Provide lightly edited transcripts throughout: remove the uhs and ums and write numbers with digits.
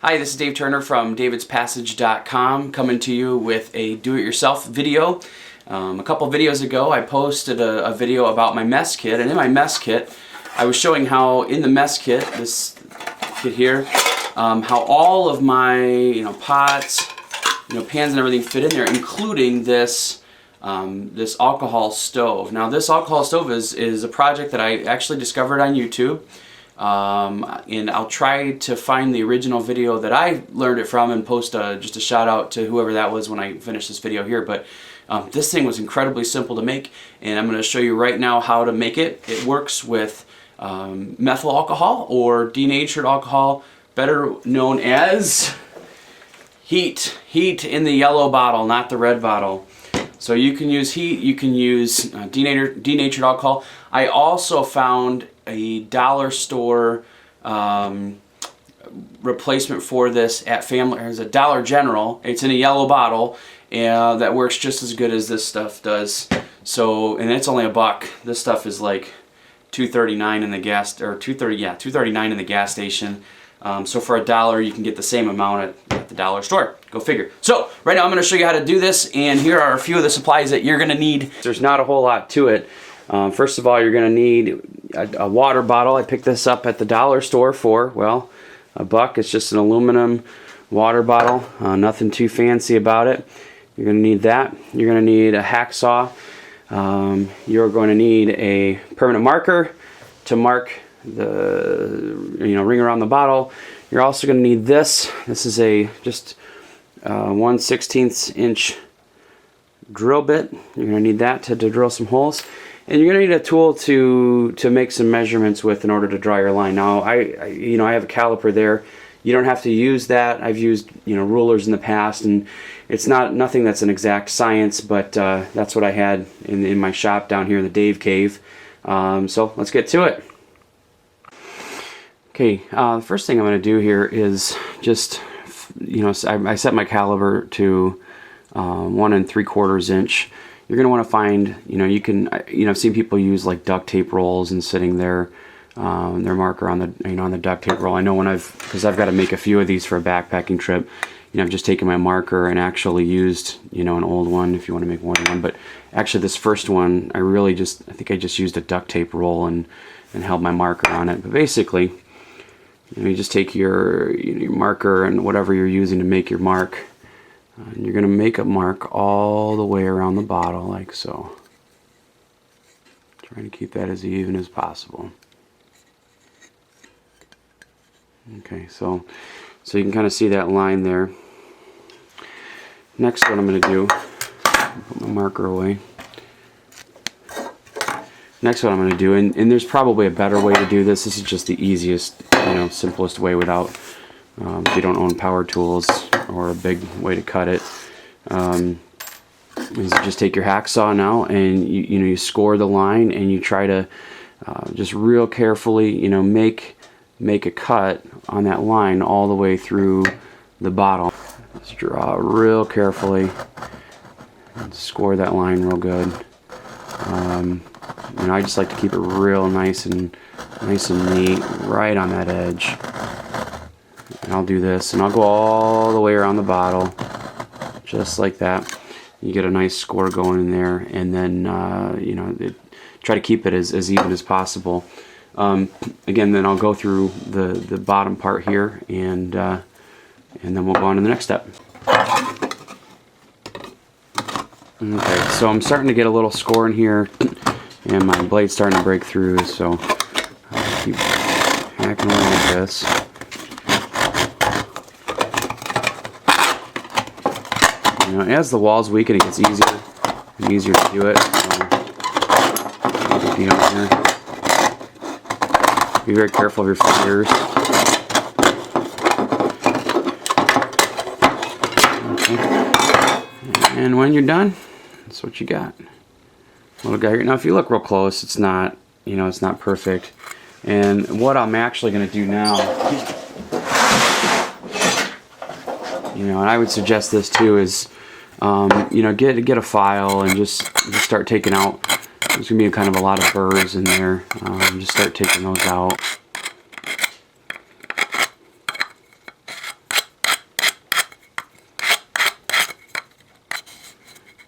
Hi, this is Dave Turner from davidspassage.com coming to you with a do-it-yourself video. A couple videos ago I posted a video about my mess kit, and in my mess kit I was showing how in the mess kit, this kit here, how all of my pots, pans and everything fit in there, including this this alcohol stove. Now this alcohol stove is a project that I actually discovered on YouTube. And I'll try to find the original video that I learned it from and post just a shout out to whoever that was when I finish this video here. But this thing was incredibly simple to make, and I'm going to show you right now how to make it. It works with methyl alcohol or denatured alcohol, better known as heat. Heat in the yellow bottle, not the red bottle. So you can use heat, you can use denatured alcohol. I also found a dollar store replacement for this at Family. There's a Dollar General. It's in a yellow bottle, and that works just as good as this stuff does. So, and it's only $1. This stuff is like $2.39 in the gas, or $2.39 in the gas station. So for $1 you can get the same amount at the dollar store. Go figure. So right now I'm going to show you how to do this, and here are a few of the supplies that you're going to need. There's not a whole lot to it. First of all, you're going to need a water bottle. I picked this up at the dollar store for, well, $1. It's just an aluminum water bottle. Nothing too fancy about it. You're going to need that. You're going to need a hacksaw. You're going to need a permanent marker to mark the ring around the bottle. You're also going to need this. This is a just 1/16 inch drill bit. You're going to need that to drill some holes. And you're going to need a tool to make some measurements with in order to draw your line. Now, I have a caliper there. You don't have to use that. I've used rulers in the past, and it's nothing that's an exact science, but that's what I had in my shop down here in the Dave Cave. So let's get to it. Okay, the first thing I'm going to do here is just I set my caliber to 1 3/4 inch. You're going to want to find, I've seen people use like duct tape rolls and sitting their marker on the, on the duct tape roll. I know because I've got to make a few of these for a backpacking trip, I've just taken my marker and actually used, an old one if you want to make more than one. But actually this first one, I think I just used a duct tape roll and held my marker on it. But basically, you just take your marker and whatever you're using to make your mark. And you're going to make a mark all the way around the bottle, like so. Trying to keep that as even as possible. Okay, so you can kind of see that line there. Next, what I'm going to do, put my marker away. Next, what I'm going to do, and there's probably a better way to do this. This is just the easiest, simplest way without, if you don't own power tools or a big way to cut it. Is just take your hacksaw now, and you score the line, and you try to just real carefully, make a cut on that line all the way through the bottle. Just draw real carefully and score that line real good. I just like to keep it real nice and neat right on that edge. And I'll do this, and I'll go all the way around the bottle, just like that. You get a nice score going in there, and then try to keep it as even as possible. Again, then I'll go through the bottom part here, and then we'll go on to the next step. Okay, so I'm starting to get a little score in here, and my blade's starting to break through, so I'll keep hacking away like this. As the walls weaken, it gets easier and easier to do it. Be very careful of your fingers. Okay. And when you're done, that's what you got. Little guy here. Now, if you look real close, it's not, it's not perfect. And what I'm actually going to do now, and I would suggest this too, is get a file and just start taking out. There's gonna be kind of a lot of burrs in there. Just start taking those out.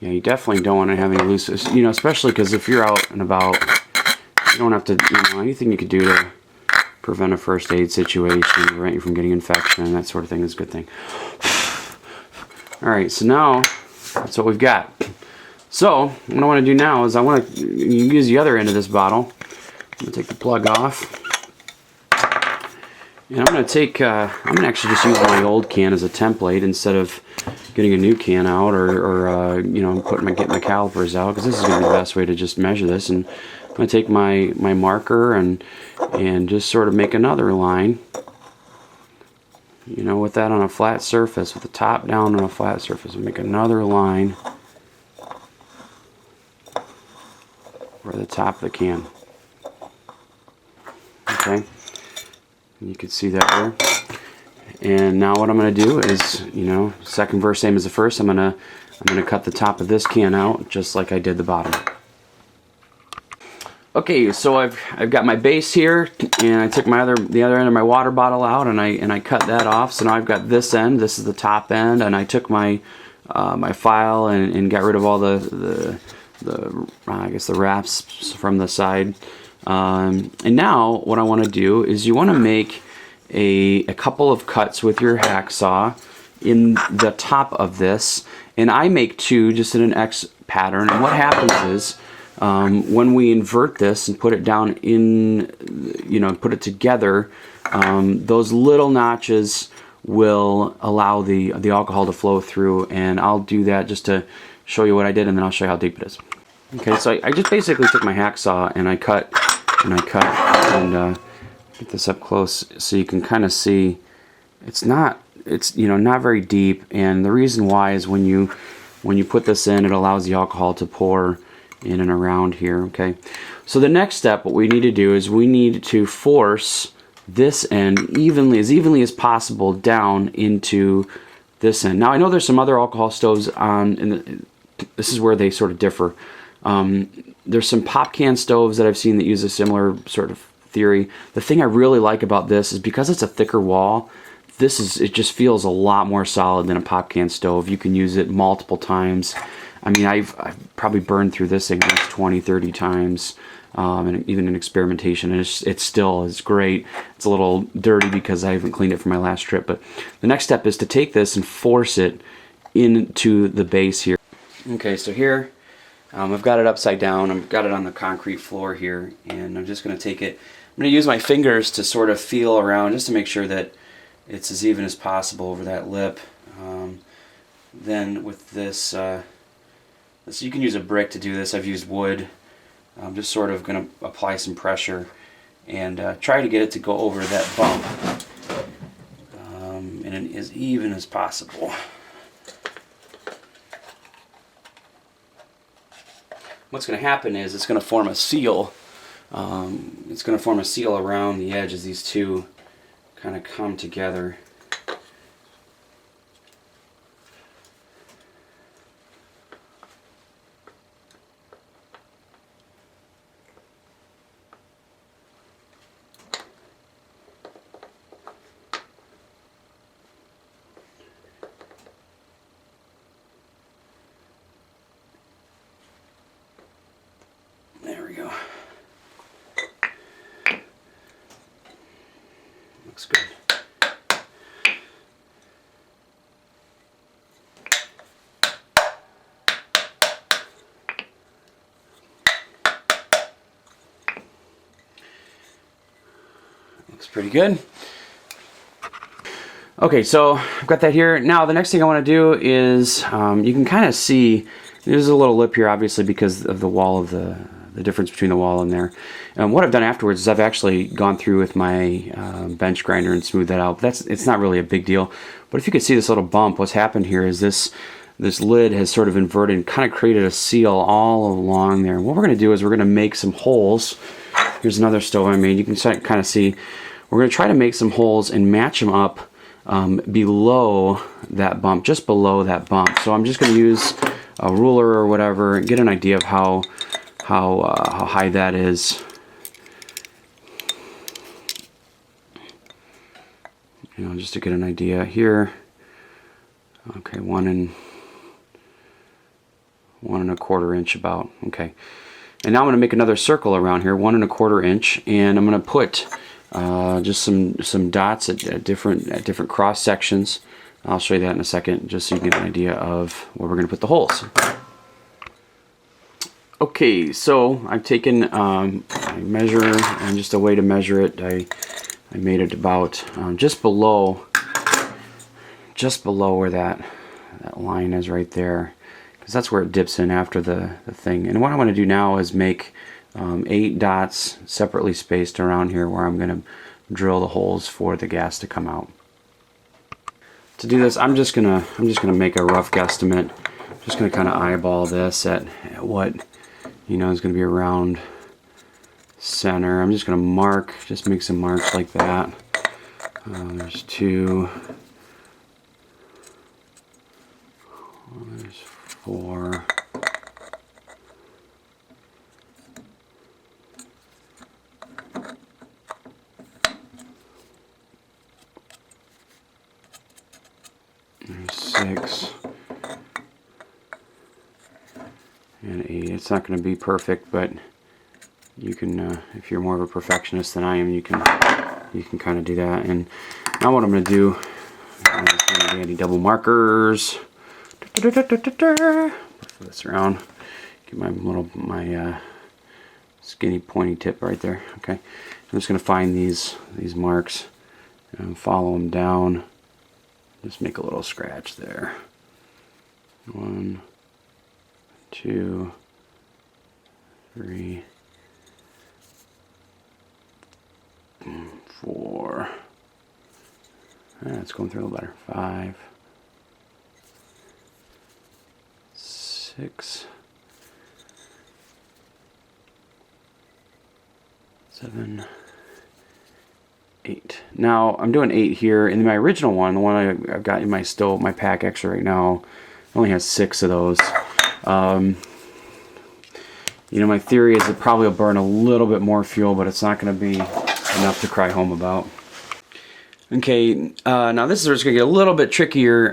Yeah, you definitely don't want to have any loose, especially because if you're out and about, you don't have to, anything you could do to prevent a first aid situation, prevent you from getting infection, and that sort of thing is a good thing. Alright, so now, that's what we've got. So, what I want to do now is I want to use the other end of this bottle. I'm going to take the plug off. And I'm going to actually just use my old can as a template instead of getting a new can out or getting my calipers out, because this is going to be the best way to just measure this. And I'm going to take my marker and just sort of make another line, with that on a flat surface, with the top down on a flat surface. Make another line over the top of the can. Okay. You can see that there. And now what I'm going to do is, second verse same as the first. I'm going to cut the top of this can out just like I did the bottom. Okay, so I've got my base here, and I took the other end of my water bottle out, and I cut that off. So now I've got this end. This is the top end, and I took my my file and got rid of all the I guess the wraps from the side. And now what I want to do is you want to make a couple of cuts with your hacksaw in the top of this, and I make two just in an X pattern. And what happens is when we invert this and put it down in, put it together, those little notches will allow the alcohol to flow through, and I'll do that just to show you what I did, and then I'll show you how deep it is. Okay, so I just basically took my hacksaw and I cut and get this up close so you can kind of see it's not very deep, and the reason why is when you put this in, it allows the alcohol to pour in and around here. Okay, so the next step, what we need to do is we need to force this end as evenly as possible down into this end. Now I know there's some other alcohol stoves on, and this is where they sort of differ. There's some pop can stoves that I've seen that use a similar sort of theory. The thing I really like about this is because it's a thicker wall, it just feels a lot more solid than a pop can stove. You can use it multiple times. I mean, I've probably burned through this thing at least 20-30 times, and even in experimentation, and it's great. It's a little dirty because I haven't cleaned it for my last trip, but the next step is to take this and force it into the base here. Okay, so here I've got it upside down. I've got it on the concrete floor here, and I'm just going to take it. I'm going to use my fingers to sort of feel around just to make sure that it's as even as possible over that lip. Then with this, you can use a brick to do this. I've used wood. I'm just sort of going to apply some pressure and try to get it to go over that bump and as even as possible. What's going to happen is it's going to form a seal. It's going to form a seal around the edge as these two kind of come together. There we go. Looks good. Looks pretty good. Okay, so I've got that here. Now the next thing I want to do is you can kind of see there's a little lip here, obviously, because of the wall of the difference between the wall and there. And what I've done afterwards is I've actually gone through with my bench grinder and smoothed that out. It's not really a big deal. But if you could see this little bump, what's happened here is this lid has sort of inverted and kind of created a seal all along there. And what we're going to do is we're going to make some holes. Here's another stove I made. You can kind of see. We're going to try to make some holes and match them up below that bump, just below that bump. So I'm just going to use a ruler or whatever and get an idea of how high that is. Just to get an idea here. Okay, one 1 1/4 inch about. Okay. And now I'm going to make another circle around here, 1 1/4 inch, and I'm going to put just some dots at different cross sections. I'll show you that in a second, just so you get an idea of where we're going to put the holes. Okay, so I've taken my measure, and just a way to measure it, I made it about just below where that line is right there, because that's where it dips in after the thing. And what I want to do now is make 8 dots separately spaced around here where I'm going to drill the holes for the gas to come out. To do this, I'm just gonna make a rough guesstimate. I'm just gonna kind of eyeball this at what is gonna be around center. I'm just gonna just make some marks like that. There's 2. There's 4. There's 6 and 8. It's not going to be perfect, but you can, if you're more of a perfectionist than I am, you can kind of do that. And now what I'm going to do, I'm just going to handy double markers. Put this around. Get my skinny pointy tip right there. Okay, I'm just going to find these marks and follow them down. Just make a little scratch there. 1, 2, 3, 4. It's going through a little better. 5, 6, 7, 8. Now I'm doing 8 here. In my original one, the one I've got in my pack extra right now, only has 6 of those. My theory is it probably will burn a little bit more fuel, but it's not going to be enough to cry home about. Okay, now this is where it's going to get a little bit trickier,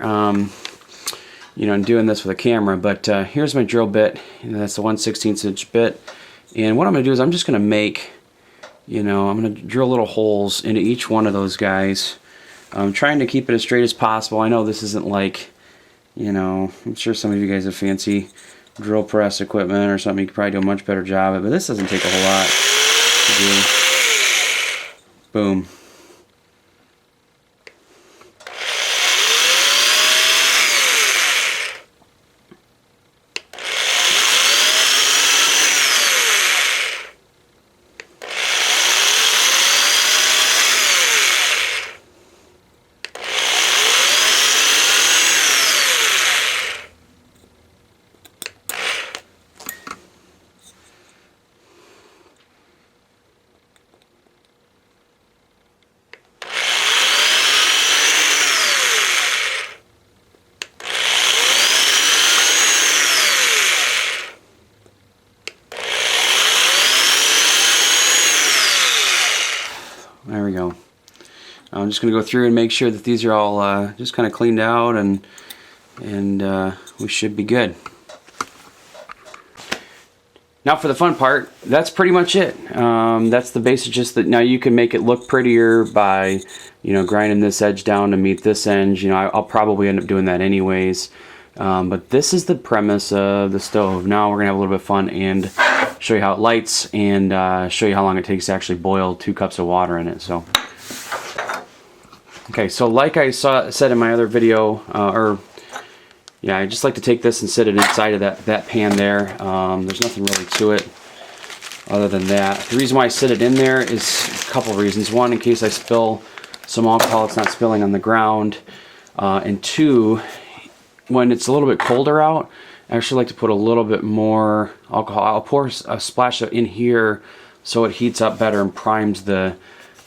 in doing this with a camera. But here's my drill bit. That's the 1/16 inch bit. And what I'm going to do is I'm just going to make, I'm going to drill little holes into each one of those guys. I'm trying to keep it as straight as possible. I know this isn't like, I'm sure some of you guys have fancy drill press equipment or something. You could probably do a much better job of it, but this doesn't take a whole lot to do. Boom. There we go. I'm just going to go through and make sure that these are all just kind of cleaned out, and we should be good. Now for the fun part, that's pretty much it. That's the basic gist. That now you can make it look prettier by grinding this edge down to meet this edge. I'll probably end up doing that anyways. But this is the premise of the stove. Now we're gonna have a little bit of fun and show you how it lights, and show you how long it takes to actually boil 2 cups of water in it. So, okay, so like I said in my other video, I just like to take this and sit it inside of that pan there. There's nothing really to it other than that. The reason why I sit it in there is a couple reasons. One, in case I spill some alcohol, it's not spilling on the ground. And 2, when it's a little bit colder out, I actually like to put a little bit more alcohol. I'll pour a splash in here so it heats up better and primes the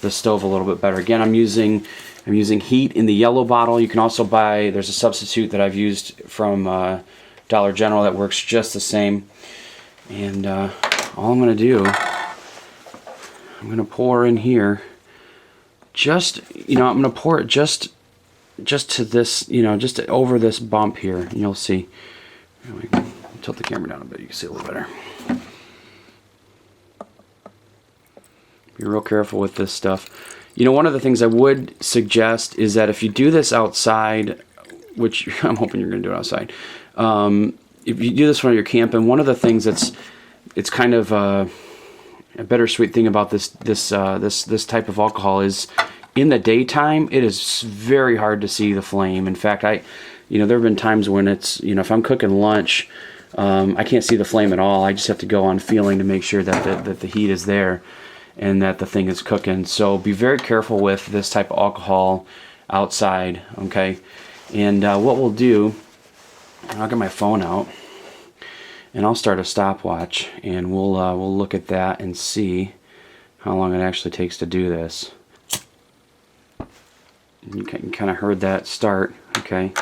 stove a little bit better. Again, I'm using heat in the yellow bottle. You can also buy, there's a substitute that I've used from Dollar General that works just the same. And all I'm going to do, I'm going to pour in here. I'm going to pour it just to this, just over this bump here, and you'll see. tilt the camera down a bit, you can see a little better. Be real careful with this stuff. You know, one of the things I would suggest is that if you do this outside, which I'm hoping you're going to do it outside, if you do this when you're camping, one of the things it's kind of a bittersweet thing about this type of alcohol is in the daytime it is very hard to see the flame. In fact, there have been times when it's, if I'm cooking lunch, I can't see the flame at all. I just have to go on feeling to make sure that the heat is there and that the thing is cooking. So be very careful with this type of alcohol outside, okay? And what we'll do, I'll get my phone out and I'll start a stopwatch, and we'll look at that and see how long it actually takes to do this. You kind of heard that start, okay?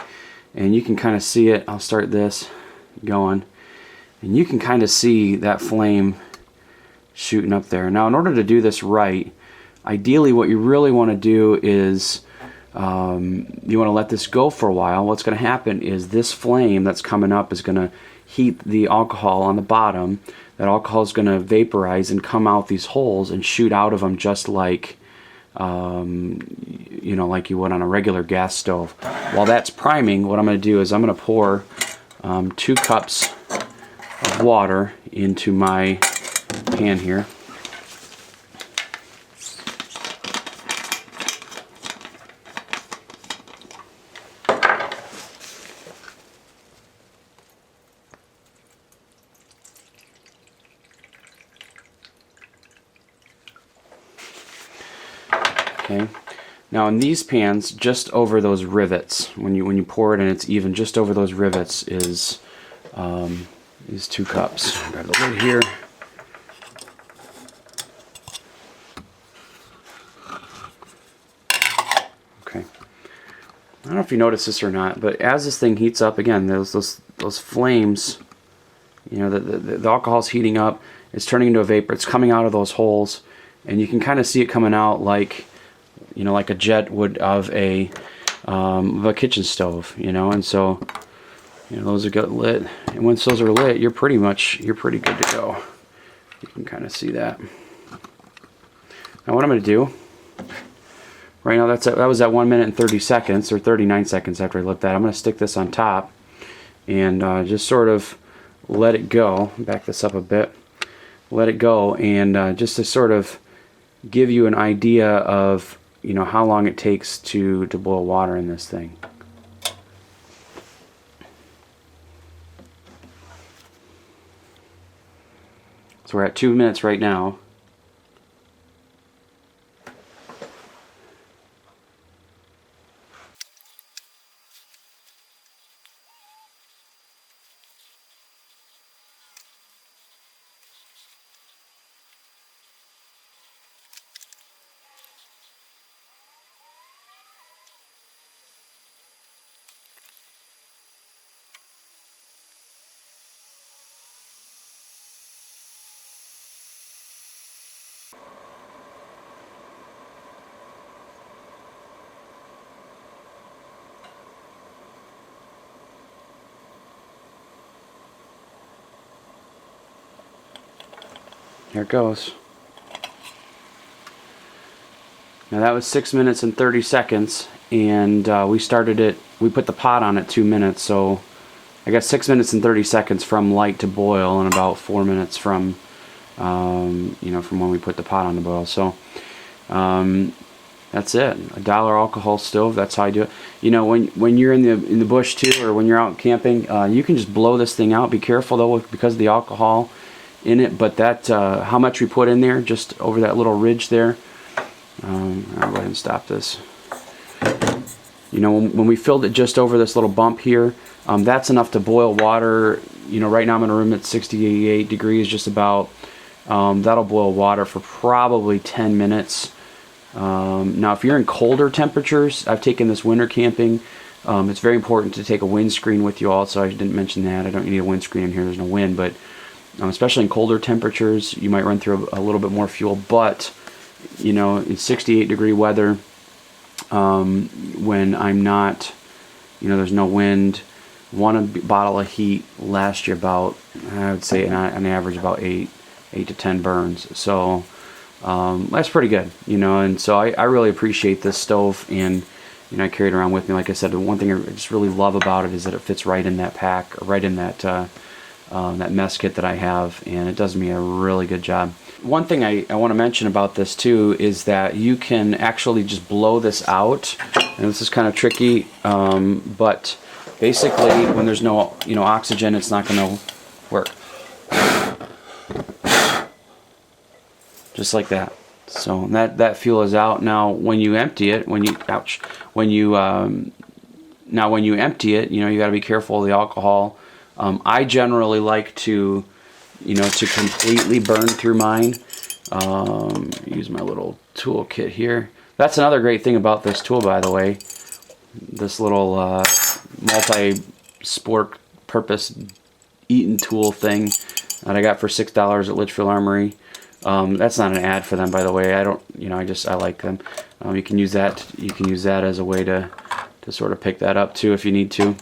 And you can kind of see it. I'll start this going, and you can kind of see that flame shooting up there. Now, in order to do this right, ideally what you really want to do is you want to let this go for a while. What's going to happen is this flame that's coming up is going to heat the alcohol on the bottom. That alcohol is going to vaporize and come out these holes and shoot out of them just like like you would on a regular gas stove. While that's priming, what I'm going to do is I'm going to pour 2 cups of water into my pan here. Okay. Now in these pans, just over those rivets, when you pour it and it's even, just over those rivets is 2 cups. Got the lid here. Okay. I don't know if you notice this or not, but as this thing heats up, again, those flames, the alcohol's heating up, it's turning into a vapor, it's coming out of those holes, and you can kind of see it coming out like a jet would of a kitchen stove, and so those are lit, and once those are lit, you're pretty good to go. You can kind of see that. Now what I'm going to do right now, that was at 1 minute and 30 seconds or 39 seconds after I lit that. I'm going to stick this on top and just sort of let it go. Back this up a bit. Let it go, and just to sort of give you an idea of how long it takes to boil water in this thing. So we're at 2 minutes right now. Here it goes. Now that was 6 minutes and 30 seconds, and we put the pot on at 2 minutes, so I got 6 minutes and 30 seconds from light to boil, and about 4 minutes from from when we put the pot on to boil. So that's it. $1 alcohol stove. That's how I do it. When you're in the bush too, or when you're out camping, you can just blow this thing out. Be careful though, because of the alcohol in it. But that how much we put in there, just over that little ridge there. I'll go ahead and stop this. When we filled it just over this little bump here, that's enough to boil water. Right now I'm in a room at 68 degrees, just about. That'll boil water for probably 10 minutes. Now if you're in colder temperatures, I've taken this winter camping, it's very important to take a windscreen with you also. I didn't mention that. I don't need a windscreen in here, there's no wind, but especially in colder temperatures, you might run through a little bit more fuel. But in 68 degree weather, when I'm not, there's no wind, one bottle of heat lasts you about, I would say on average, about 8 to 10 burns. So that's pretty good, you know. And so I really appreciate this stove, and you know, I carry it around with me. Like I said, the one thing I just really love about it is that it fits right in that pack, right in that that mess kit that I have, and it does me a really good job. One thing I want to mention about this too is that you can actually just blow this out, and this is kind of tricky, but basically when there's no, you know, oxygen, it's not going to work. Just like that. So that fuel is out. Now when you empty it, when you empty it, you know, you got to be careful of the alcohol. I generally like to, you know, to completely burn through mine. Use my little tool kit here. That's another great thing about this tool, by the way. This little multi-sport purpose eating tool thing that I got for $6 at Litchfield Armory. That's not an ad for them, by the way. I don't, you know, I like them. You can use that. You can use that as a way to sort of pick that up too if you need to.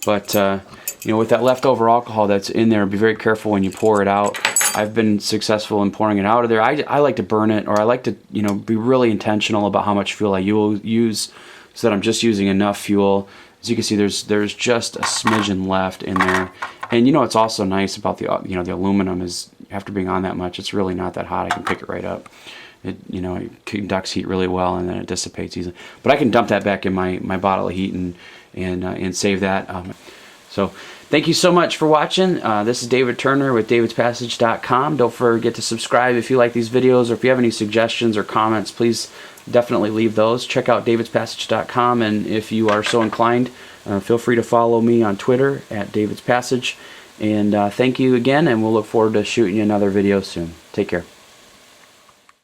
But you know, with that leftover alcohol that's in there, be very careful when you pour it out. I've been successful in pouring it out of there. I like to burn it, or I like to, you know, be really intentional about how much fuel I use, so that I'm just using enough fuel. As you can see, there's just a smidgen left in there. And you know what's also nice about the, you know, the aluminum is, after being on that much, it's really not that hot. I can pick it right up. It, you know, it conducts heat really well, and then it dissipates easily. But I can dump that back in my bottle of heat and save that. So thank you so much for watching. This is David Turner with davidspassage.com. Don't forget to subscribe if you like these videos, or if you have any suggestions or comments, please definitely leave those. Check out davidspassage.com, and if you are so inclined, feel free to follow me on Twitter at davidspassage. And thank you again, and we'll look forward to shooting you another video soon. Take care.